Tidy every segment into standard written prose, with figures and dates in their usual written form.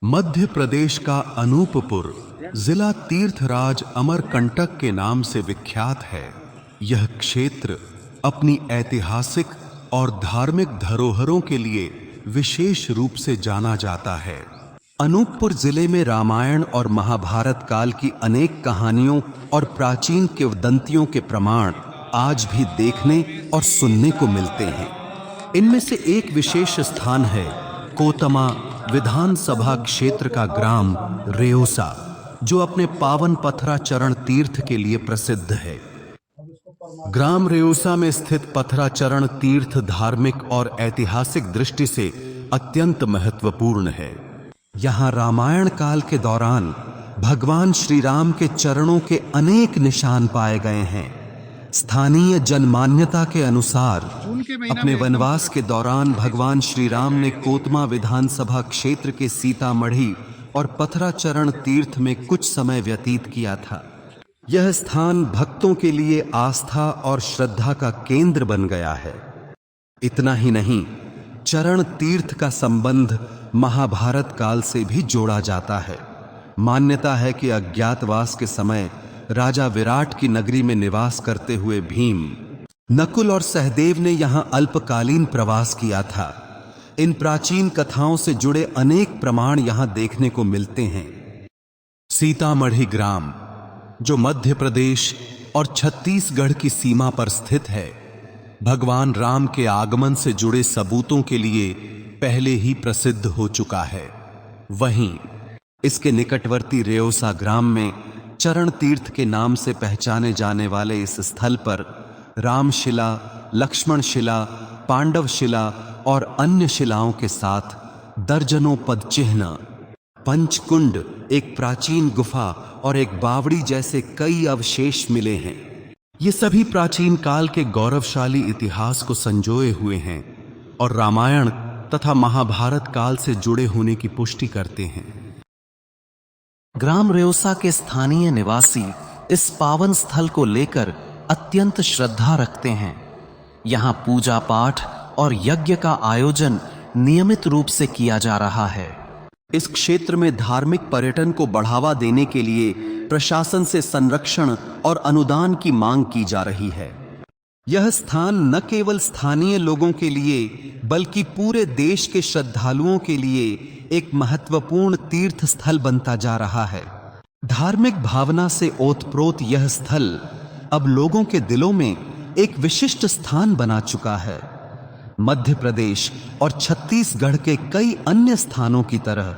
मध्य प्रदेश का अनूपपुर जिला तीर्थराज अमरकंटक के नाम से विख्यात है। यह क्षेत्र अपनी ऐतिहासिक और धार्मिक धरोहरों के लिए विशेष रूप से जाना जाता है। अनूपपुर जिले में रामायण और महाभारत काल की अनेक कहानियों और प्राचीन किंवदंतियों के प्रमाण आज भी देखने और सुनने को मिलते हैं। इनमें से एक विशेष स्थान है कोतमा विधानसभा क्षेत्र का ग्राम रेओसा, जो अपने पावन पथरा चरण तीर्थ के लिए प्रसिद्ध है। ग्राम रेओसा में स्थित पथरा चरण तीर्थ धार्मिक और ऐतिहासिक दृष्टि से अत्यंत महत्वपूर्ण है। यहाँ रामायण काल के दौरान भगवान श्री राम के चरणों के अनेक निशान पाए गए हैं। स्थानीय जनमान्यता के अनुसार अपने वनवास के दौरान भगवान श्री राम ने कोतमा विधानसभा क्षेत्र के सीतामढ़ी और पथरा चरण तीर्थ में कुछ समय व्यतीत किया था। यह स्थान भक्तों के लिए आस्था और श्रद्धा का केंद्र बन गया है। इतना ही नहीं, चरण तीर्थ का संबंध महाभारत काल से भी जोड़ा जाता है। मान्यता है कि अज्ञातवास के समय राजा विराट की नगरी में निवास करते हुए भीम, नकुल और सहदेव ने यहां अल्पकालीन प्रवास किया था। इन प्राचीन कथाओं से जुड़े अनेक प्रमाण यहां देखने को मिलते हैं। सीतामढ़ी ग्राम, जो मध्य प्रदेश और छत्तीसगढ़ की सीमा पर स्थित है, भगवान राम के आगमन से जुड़े सबूतों के लिए पहले ही प्रसिद्ध हो चुका है। वहीं इसके निकटवर्ती रेओसा ग्राम में चरण तीर्थ के नाम से पहचाने जाने वाले इस स्थल पर रामशिला, लक्ष्मण शिला, पांडव शिला और अन्य शिलाओं के साथ दर्जनों पदचिह्न, पंचकुंड, एक प्राचीन गुफा और एक बावड़ी जैसे कई अवशेष मिले हैं। ये सभी प्राचीन काल के गौरवशाली इतिहास को संजोए हुए हैं और रामायण तथा महाभारत काल से जुड़े होने की पुष्टि करते हैं। ग्राम रेओसा के स्थानीय निवासी इस पावन स्थल को लेकर अत्यंत श्रद्धा रखते हैं। यहाँ पूजा पाठ और यज्ञ का आयोजन नियमित रूप से किया जा रहा है। इस क्षेत्र में धार्मिक पर्यटन को बढ़ावा देने के लिए प्रशासन से संरक्षण और अनुदान की मांग की जा रही है। यह स्थान न केवल स्थानीय लोगों के लिए बल्कि पूरे देश के श्रद्धालुओं के लिए एक महत्वपूर्ण तीर्थ स्थल बनता जा रहा है। धार्मिक भावना से ओतप्रोत यह स्थल अब लोगों के दिलों में एक विशिष्ट स्थान बना चुका है। मध्य प्रदेश और छत्तीसगढ़ के कई अन्य स्थानों की तरह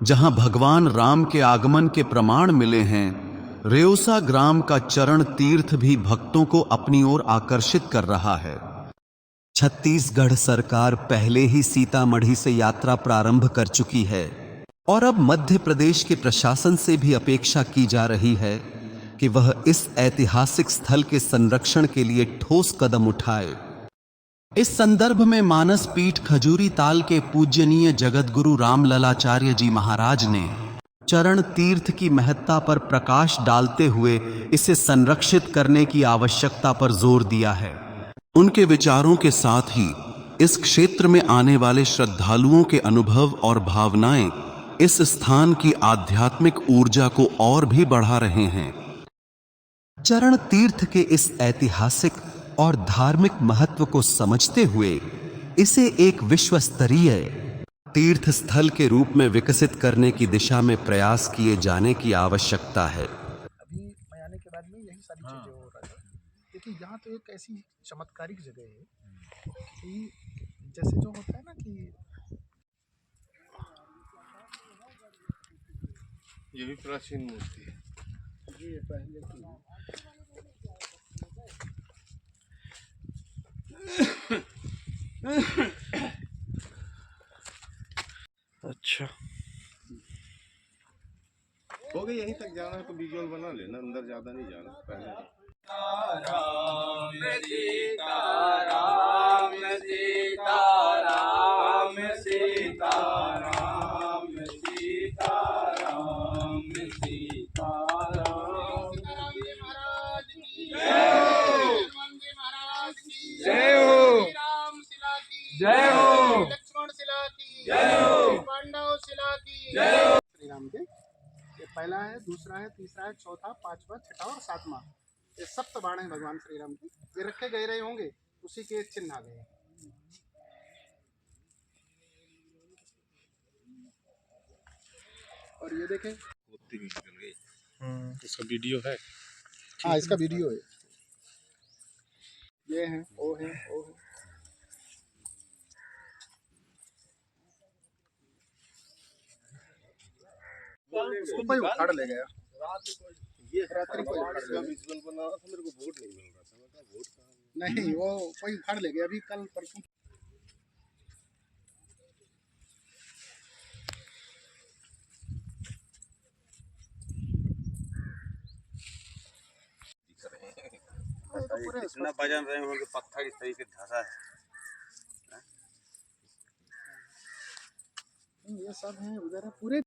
जहां भगवान राम के आगमन के प्रमाण मिले हैं, रेओसा ग्राम का चरण तीर्थ भी भक्तों को अपनी ओर आकर्षित कर रहा है। छत्तीसगढ़ सरकार पहले ही सीतामढ़ी से यात्रा प्रारंभ कर चुकी है और अब मध्य प्रदेश के प्रशासन से भी अपेक्षा की जा रही है कि वह इस ऐतिहासिक स्थल के संरक्षण के लिए ठोस कदम उठाए। इस संदर्भ में मानस पीठ खजूरी ताल के पूज्यनीय जगतगुरु रामललाचार्य जी महाराज ने चरण तीर्थ की महत्ता पर प्रकाश डालते हुए इसे संरक्षित करने की आवश्यकता पर जोर दिया है। उनके विचारों के साथ ही इस क्षेत्र में आने वाले श्रद्धालुओं के अनुभव और भावनाएं इस स्थान की आध्यात्मिक ऊर्जा को और भी बढ़ा रहे हैं। चरण तीर्थ के इस ऐतिहासिक और धार्मिक महत्व को समझते हुए इसे एक विश्व स्तरीय तीर्थ स्थल के रूप में विकसित करने की दिशा में प्रयास किए जाने की आवश्यकता है। अभी मैं आने के बाद में यही सारी चीजें हो रहा है, क्योंकि यहाँ तो एक ऐसी चमत्कारिक जगह है कि जैसे जो होता है ना कि ये भी प्राचीन मूर्ति है ये पहले की अच्छा हो गया। यहीं तक जाना है तो विजुअल बना लेना, अंदर ज्यादा नहीं जाना। पहले राम सीता राम सीता राम सीता राम सीता राम सीता राम। महाराज की जय हो, महाराज की जय हो, राम शिला की जय हो, लक्ष्मण शिला की जय हो, पांडव शिला की जय श्री राम के ये पहला है, दूसरा है, तीसरा है, चौथा, पांचवा, छठा और सातवां, ये सप्त बाण हैं भगवान श्री राम के। ये रखे गए रहे होंगे, उसी के चिन्ह आ गए। और ये देखें, उसका वीडियो है। हाँ इसका वीडियो है। ये है, वो है, वो है। उसको कोई उखाड़ ले गया। ये रात्रि कोई उखाड़ ले गया। विजुअल बना रहा था, मेरे को वोट नहीं मिल रहा था। मैं कहा वोट कहाँ है? नहीं, वो कोई उखाड़ ले गया अभी कल परसों। इतना वजन रहे होंगे, पत्थर इस तरीके धसा है। ये सब है उधर है पूरे।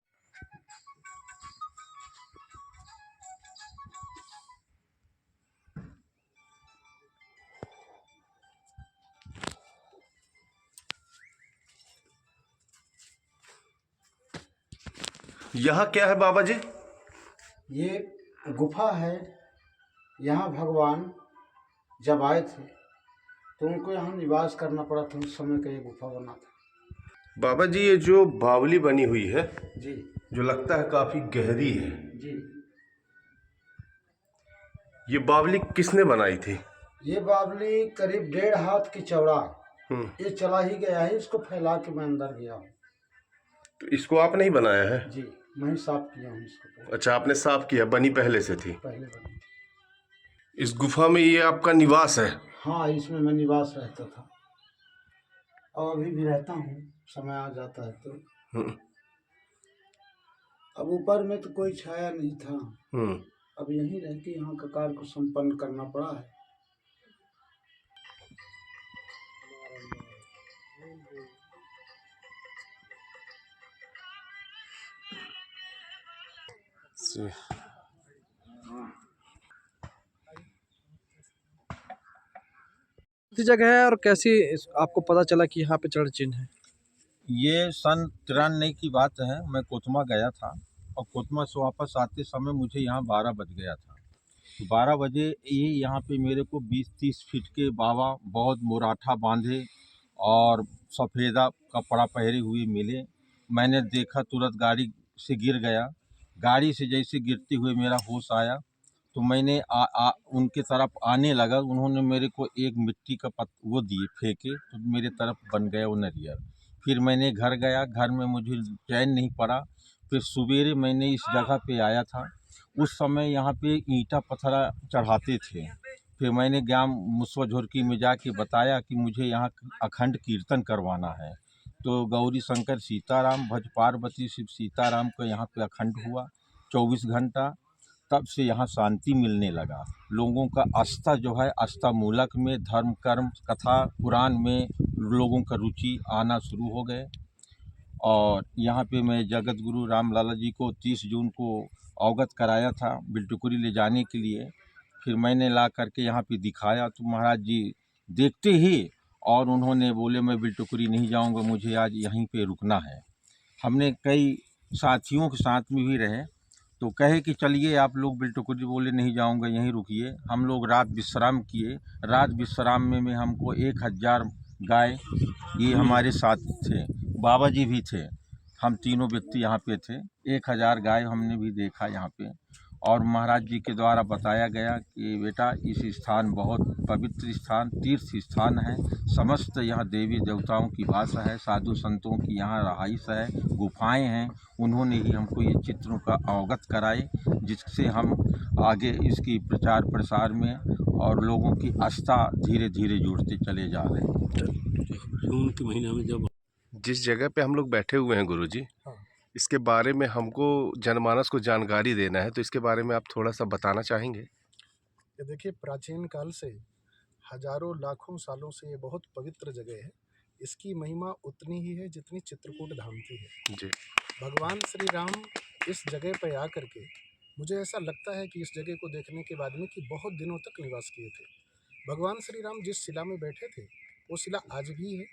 यहाँ क्या है बाबा जी? ये गुफा है। यहाँ भगवान जब आए थे तो उनको यहाँ निवास करना पड़ा था, उस समय का ये गुफा बना था। बाबा जी ये जो बावली बनी हुई है, जी जो लगता है काफी गहरी है, जी। ये बावली किसने बनाई थी? ये बावली करीब 1.5 हाथ की चौड़ा, ये चला ही गया है। इसको फैला के मैं अंदर गया हूँ। तो इसको आपने ही बनाया है? जी मैं ही साफ किया हूँ इसको। अच्छा, आपने साफ किया, बनी पहले से थी? पहले बनी। इस गुफा में ये आपका निवास है? हाँ इसमें मैं निवास रहता था और अभी भी रहता हूँ, समय आ जाता है तो। अब ऊपर में तो कोई छाया नहीं था, अब यहीं रह के यहाँ का कार्य को संपन्न करना पड़ा है। जगह है और कैसी आपको पता चला कि यहाँ पे चरण चिन्ह है? ये सन 93 की बात है। मैं कोतमा गया था और कोतमा से वापस आते समय मुझे यहाँ 12 बज गया था। तो 12 बजे ये यहाँ पे मेरे को 20-30 फीट के बाबा बहुत मुराठा बांधे और सफ़ेदा कपड़ा पहरे हुए मिले। मैंने देखा, तुरंत गाड़ी से गिर गया। गाड़ी से जैसे गिरते हुए मेरा होश आया तो मैंने उनके तरफ आने लगा। उन्होंने मेरे को एक मिट्टी का वो दिए, फेंके, तो मेरे तरफ बन गया वो नरियर। फिर मैंने घर गया, घर में मुझे चैन नहीं पड़ा। फिर सवेरे मैंने इस जगह पे आया था। उस समय यहाँ पे ईंटा पत्थर चढ़ाते थे। फिर मैंने ग्राम मुसवा झुरकी में जाके बताया कि मुझे यहाँ अखंड कीर्तन करवाना है। तो गौरी शंकर सीताराम, भज पार्वती शिव सीताराम का यहाँ पे अखंड हुआ 24 घंटा। तब से यहाँ शांति मिलने लगा। लोगों का आस्था जो है, आस्था मूलक में धर्म कर्म कथा पुराण में लोगों का रुचि आना शुरू हो गए। और यहाँ पे मैं जगत गुरु राम लाला जी को 30 जून को अवगत कराया था बिल्टुकुरी ले जाने के लिए। फिर मैंने ला करके यहाँ पे दिखाया तो महाराज जी देखते ही और उन्होंने बोले मैं बिल्टुकुरी नहीं जाऊँगा, मुझे आज यहीं पे रुकना है। हमने कई साथियों के साथ में भी रहे तो कहे कि चलिए आप लोग बिल्टुकुरी, बोले नहीं जाऊंगा, यहीं रुकिए। हम लोग रात विश्राम किए। रात विश्राम में हमको 1000 गाय, ये हमारे साथ थे, बाबा जी भी थे, हम तीनों व्यक्ति यहाँ पे थे। 1000 गाय हमने भी देखा यहाँ पे। और महाराज जी के द्वारा बताया गया कि बेटा इस स्थान बहुत पवित्र स्थान, तीर्थ स्थान है। समस्त यहाँ देवी देवताओं की वास है, साधु संतों की यहाँ रहाइश है, गुफाएं हैं। उन्होंने ही हमको ये चित्रों का अवगत कराए, जिससे हम आगे इसकी प्रचार प्रसार में और लोगों की आस्था धीरे धीरे जुड़ते चले जा रहे हैं। जून के महीने में जब जिस जगह पे हम लोग बैठे हुए हैं गुरुजी, हाँ। इसके बारे में हमको जनमानस को जानकारी देना है, तो इसके बारे में आप थोड़ा सा बताना चाहेंगे? ये देखिए, प्राचीन काल से हजारों लाखों सालों से ये बहुत पवित्र जगह है। इसकी महिमा उतनी ही है जितनी चित्रकूट धाम की है। जी। भगवान श्री राम इस जगह पर आकर के, मुझे ऐसा लगता है कि इस जगह को देखने के बाद में कि बहुत दिनों तक निवास किए थे। भगवान श्री राम जिस शिला में बैठे थे वो शिला आज भी है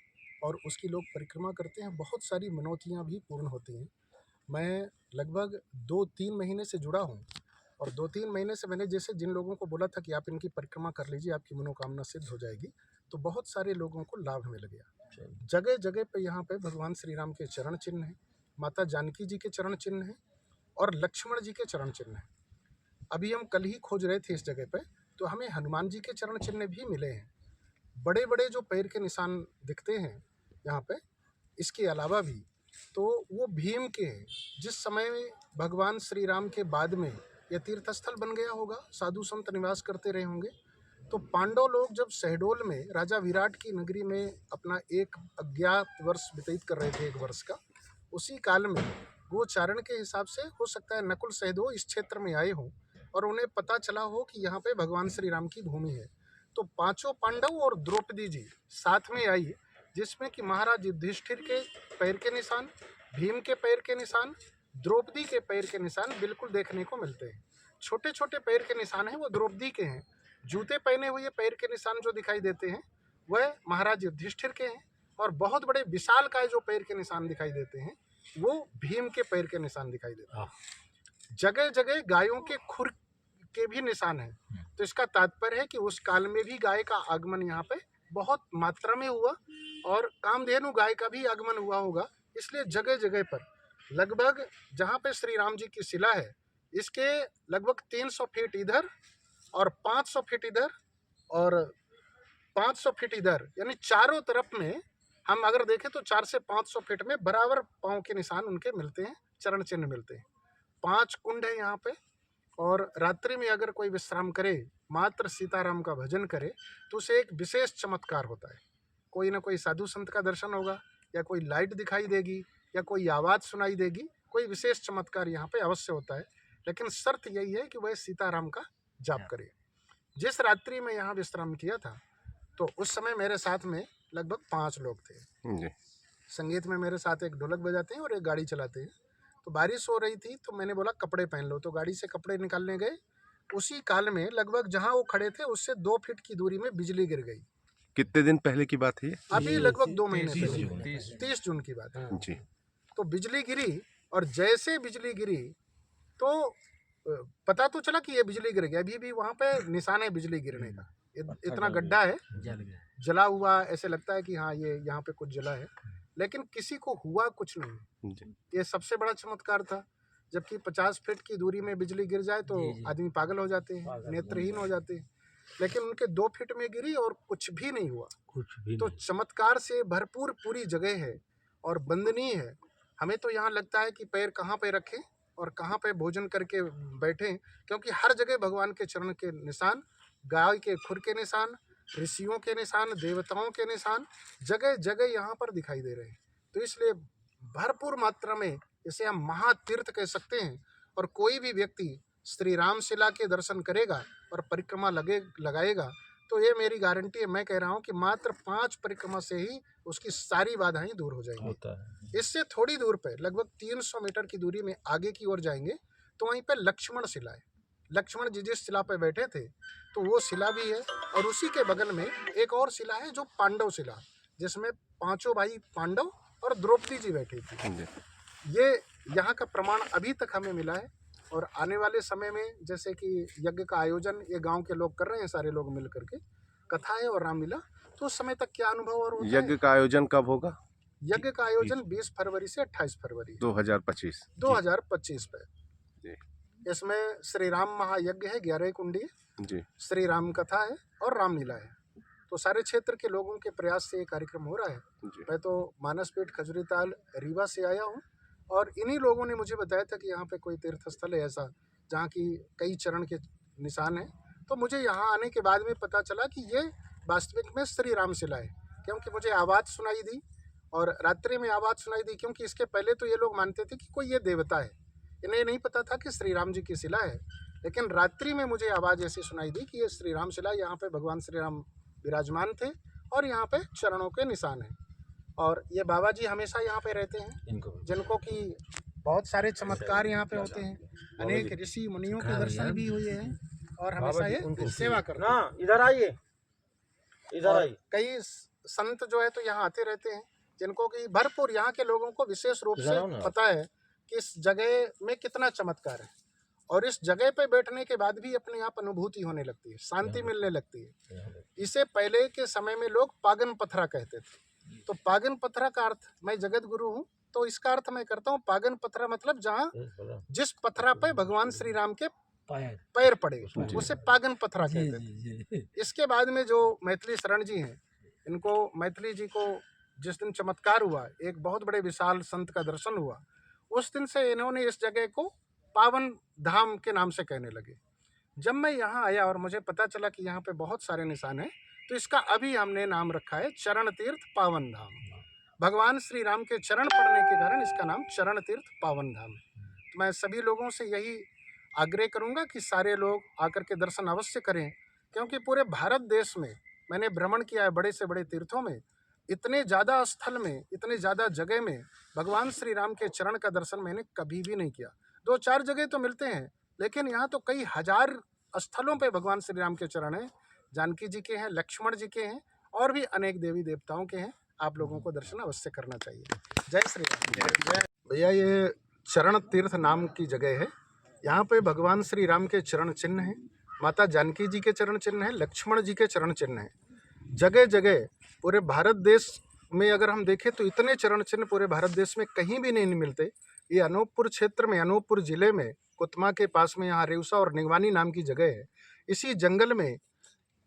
और उसकी लोग परिक्रमा करते हैं। बहुत सारी मनौतियाँ भी पूर्ण होती हैं। मैं लगभग 2-3 महीने से जुड़ा हूँ और 2-3 महीने से मैंने जैसे जिन लोगों को बोला था कि आप इनकी परिक्रमा कर लीजिए, आपकी मनोकामना सिद्ध हो जाएगी, तो बहुत सारे लोगों को लाभ मिल गया। जगह जगह पे यहाँ पे भगवान श्री राम के चरण चिन्ह हैं, माता जानकी जी के चरण चिन्ह हैं और लक्ष्मण जी के चरण चिन्ह हैं। अभी हम कल ही खोज रहे थे इस जगह पे, तो हमें हनुमान जी के चरण चिन्ह भी मिले हैं। बड़े बड़े जो पैर के निशान दिखते हैं यहाँ पे, इसके अलावा भी तो वो भीम के हैं। जिस समय भगवान श्री राम के बाद में यह तीर्थस्थल बन गया होगा, साधु संत निवास करते रहे होंगे, तो पांडव लोग जब शहडोल में राजा विराट की नगरी में अपना एक अज्ञात वर्ष व्यतीत कर रहे थे, 1 वर्ष का, उसी काल में गोचारण के हिसाब से हो सकता है नकुल सहदेव इस क्षेत्र में आए हों और उन्हें पता चला हो कि यहाँ पे भगवान श्री राम की भूमि है। तो 5 पांडव और द्रौपदी जी साथ में आई, जिसमें कि महाराज युधिष्ठिर के पैर के निशान, भीम के पैर के निशान, द्रौपदी के पैर के निशान बिल्कुल देखने को मिलते हैं। छोटे छोटे पैर के निशान हैं वो द्रौपदी के हैं। जूते पहने हुए पैर के निशान जो दिखाई देते हैं वह महाराज युधिष्ठिर के हैं और बहुत बड़े विशालकाय जो पैर के निशान दिखाई देते हैं वो भीम के पैर के निशान दिखाई देते हैं। जगह जगह गायों के खुर के भी निशान हैं। तो इसका तात्पर्य है कि उस काल में भी गाय का आगमन यहाँ पे बहुत मात्रा में हुआ और कामधेनु गाय का भी आगमन हुआ होगा। इसलिए जगह जगह पर लगभग जहाँ पे श्री राम जी की शिला है, इसके लगभग 300 फीट इधर और 500 फीट इधर और 500 फीट इधर, यानी चारों तरफ में हम अगर देखें तो 4 से 500 फीट में बराबर पाँव के निशान उनके मिलते हैं, चरण चिन्ह मिलते हैं। 5 कुंड है यहाँ पे और रात्रि में अगर कोई विश्राम करे, मात्र सीताराम का भजन करे, तो उसे एक विशेष चमत्कार होता है। कोई ना कोई साधु संत का दर्शन होगा या कोई लाइट दिखाई देगी या कोई आवाज़ सुनाई देगी, कोई विशेष चमत्कार यहाँ पे अवश्य होता है। लेकिन शर्त यही है कि वह सीताराम का जाप करे। जिस रात्रि में यहाँ विश्राम किया था तो उस समय मेरे साथ में लगभग 5 लोग थे जी। संगीत में मेरे साथ एक ढोलक बजाते हैं और एक गाड़ी चलाते हैं। तो बारिश हो रही थी तो मैंने बोला कपड़े पहन लो, तो गाड़ी से कपड़े निकालने गए। उसी काल में लगभग जहाँ वो खड़े थे उससे 2 फीट की दूरी में बिजली गिर गई। कितने दिन पहले की बात है ये? अभी लगभग 2 महीने पहले, 30 जून की बात है जी। तो बिजली गिरी और जैसे बिजली गिरी तो पता तो चला कि ये बिजली गिर गया। अभी भी वहाँ पे निशान है बिजली गिरने का, इतना गड्ढा है, जला हुआ, ऐसे लगता है कि हाँ ये यहाँ पे कुछ जला है, लेकिन किसी को हुआ कुछ नहीं। ये सबसे बड़ा चमत्कार था। जबकि 50 फीट की दूरी में बिजली गिर जाए तो आदमी पागल हो जाते हैं, नेत्रहीन हो जाते हैं, लेकिन उनके 2 फीट में गिरी और कुछ भी नहीं हुआ। तो चमत्कार से भरपूर पूरी जगह है और वंदनीय है। हमें तो यहाँ लगता है कि पैर कहाँ पे रखें और कहाँ पे भोजन करके बैठें, क्योंकि हर जगह भगवान के चरण के निशान, गाय के खुर के निशान, ऋषियों के निशान, देवताओं के निशान जगह जगह यहाँ पर दिखाई दे रहे हैं। तो इसलिए भरपूर मात्रा में इसे हम महातीर्थ कह सकते हैं। और कोई भी व्यक्ति श्री राम शिला के दर्शन करेगा और परिक्रमा लगाएगा तो ये मेरी गारंटी है, मैं कह रहा हूँ कि मात्र 5 परिक्रमा से ही उसकी सारी बाधाएं दूर हो जाएंगी। इससे थोड़ी दूर पे लगभग 300 मीटर की दूरी में आगे की ओर जाएंगे तो वहीं पे लक्ष्मण शिला है। लक्ष्मण जी जिस शिला पे बैठे थे तो वो शिला भी है और उसी के बगल में एक और शिला है जो पांडव शिला, जिसमें 5 भाई पांडव और द्रौपदी जी बैठी थी। ये यहाँ का प्रमाण अभी तक हमें मिला है और आने वाले समय में जैसे कि यज्ञ का आयोजन ये गांव के लोग कर रहे हैं, सारे लोग मिल करके कथाएं और रामलीला, तो उस समय तक क्या अनुभव और होता है। यज्ञ का आयोजन कब होगा? यज्ञ का आयोजन 20 फरवरी से 28 फरवरी 2025 पे। इसमें श्री राम महायज्ञ है, 11 कुंडी जी, श्री राम कथा है और रामलीला है। तो सारे क्षेत्र के लोगों के प्रयास से ये कार्यक्रम हो रहा है। मैं तो मानसपेट खजुरीताल रीवा से आया हूँ और इन्हीं लोगों ने मुझे बताया था कि यहाँ पे कोई तीर्थ स्थल है ऐसा जहाँ की कई चरण के निशान हैं। तो मुझे यहाँ आने के बाद में पता चला कि ये वास्तविक में श्री राम शिला है, क्योंकि मुझे आवाज़ सुनाई दी और रात्रि में आवाज़ सुनाई दी। क्योंकि इसके पहले तो ये लोग मानते थे कि कोई ये देवता है, इन्हें नहीं पता था कि श्री राम जी की शिला है। लेकिन रात्रि में मुझे आवाज़ ऐसी सुनाई दी कि ये श्री राम शिला, यहाँ पे भगवान श्री राम विराजमान थे और यहाँ पे चरणों के निशान हैं। और ये बाबा जी हमेशा यहाँ पे रहते हैं, जिनको कि बहुत सारे चमत्कार यहाँ पे होते हैं। अनेक ऋषि मुनियों के दर्शन भी हुए हैं और हमेशा ये सेवा करते हैं। इधर आइए, इधर आइए। कई संत जो है तो यहाँ आते रहते हैं, जिनको कि भरपूर यहाँ के लोगों को विशेष रूप से पता है कि इस जगह में कितना चमत्कार है, और इस जगह पे बैठने के बाद भी अपने आप अनुभूति होने लगती है, शांति मिलने लगती है। इसे पहले के समय में लोग पागन पथरा कहते थे। तो पागन पथरा का अर्थ, मैं जगत गुरु हूँ तो इसका अर्थ मैं करता हूँ पागन पथरा, मतलब जहाँ जिस पथरा पे भगवान श्री राम के पैर पड़े उसे पागन पथरा कहते थे। इसके बाद में जो मैथिली शरण जी हैं, इनको मैथिली जी को जिस दिन चमत्कार हुआ, एक बहुत बड़े विशाल संत का दर्शन हुआ, उस दिन से इन्होंने इस जगह को पावन धाम के नाम से कहने लगे। जब मैं यहाँ आया और मुझे पता चला कि यहाँ पे बहुत सारे निशान हैं, तो इसका अभी हमने नाम रखा है चरण तीर्थ पावन धाम। भगवान श्री राम के चरण पड़ने के कारण इसका नाम चरण तीर्थ पावन धाम है। तो मैं सभी लोगों से यही आग्रह करूँगा कि सारे लोग आकर के दर्शन अवश्य करें, क्योंकि पूरे भारत देश में मैंने भ्रमण किया है बड़े से बड़े तीर्थों में, इतने ज़्यादा स्थल में, इतने ज़्यादा जगह में भगवान श्री राम के चरण का दर्शन मैंने कभी भी नहीं किया। 2-4 जगह तो मिलते हैं, लेकिन यहाँ तो कई हजार स्थलों पे भगवान श्री राम के चरण हैं। जानकी जी के हैं, लक्ष्मण जी के हैं, और भी अनेक देवी देवताओं के हैं। आप लोगों को दर्शन अवश्य करना चाहिए। जय श्री राम। जय भैया, ये चरण तीर्थ नाम की जगह है। यहाँ पे भगवान श्री राम के चरण चिन्ह हैं, माता जानकी जी के चरण चिन्ह हैं, लक्ष्मण जी के चरण चिन्ह हैं। जगह जगह पूरे भारत देश में अगर हम देखें तो इतने चरण चिन्ह पूरे भारत देश में कहीं भी नहीं मिलते। ये अनूपपुर क्षेत्र में, अनूपपुर जिले में, कुतमा के पास में यहाँ रेउसा और निगवानी नाम की जगह है। इसी जंगल में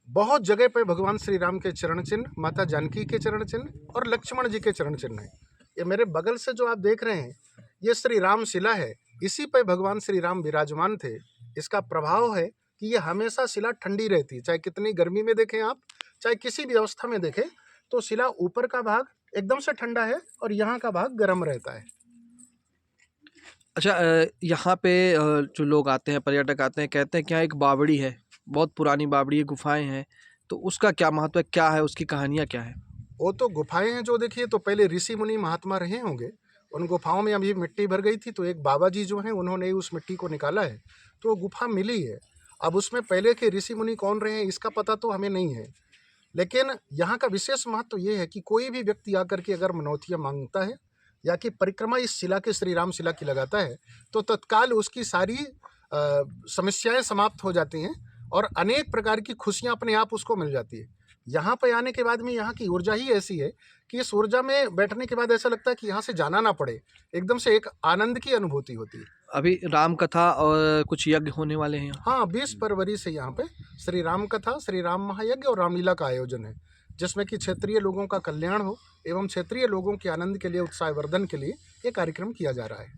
बहुत जगह पे भगवान श्री राम के चरण चिन्ह, माता जानकी के चरण चिन्ह और लक्ष्मण जी के चरण चिन्ह हैं। ये मेरे बगल से जो आप देख रहे हैं, ये श्री राम शिला है। इसी पे भगवान श्री राम विराजमान थे। इसका प्रभाव है कि ये हमेशा शिला ठंडी रहती है, चाहे कितनी गर्मी में देखें आप, चाहे किसी भी अवस्था में देखें, तो शिला ऊपर का भाग एकदम से ठंडा है और यहाँ का भाग गर्म रहता है। अच्छा, यहाँ पे जो लोग आते हैं, पर्यटक आते हैं, कहते हैं कि यहाँ एक बावड़ी है, बहुत पुरानी बावड़ी है, गुफाएं हैं, तो उसका क्या महत्व है, क्या है उसकी कहानियाँ क्या है? वो तो गुफाएं हैं जो देखिए, तो पहले ऋषि मुनि महात्मा रहे होंगे, उन गुफाओं में अभी मिट्टी भर गई थी, तो एक बाबा जी जो हैं उन्होंने उस मिट्टी को निकाला है, तो वो गुफा मिली है। अब उसमें पहले के ऋषि मुनि कौन रहे हैं इसका पता तो हमें नहीं है, लेकिन यहाँ का विशेष महत्व ये है कि कोई भी व्यक्ति आकर के अगर मनौतियाँ मांगता है या कि परिक्रमा इस शिला के, श्री राम शिला की लगाता है, तो तत्काल उसकी सारी समस्याएं समाप्त हो जाती हैं और अनेक प्रकार की खुशियां अपने आप उसको मिल जाती है। यहाँ पे आने के बाद में यहाँ की ऊर्जा ही ऐसी है कि इस ऊर्जा में बैठने के बाद ऐसा लगता है कि यहाँ से जाना ना पड़े, एकदम से एक आनंद की अनुभूति होती है। अभी राम कथा और कुछ यज्ञ होने वाले हैं। हाँ, 20 फरवरी से यहाँ पे श्री राम कथा, श्री राम महायज्ञ और रामलीला का आयोजन है, जिसमें कि क्षेत्रीय लोगों का कल्याण हो एवं क्षेत्रीय लोगों के आनंद के लिए, उत्साहवर्धन के लिए ये कार्यक्रम किया जा रहा है।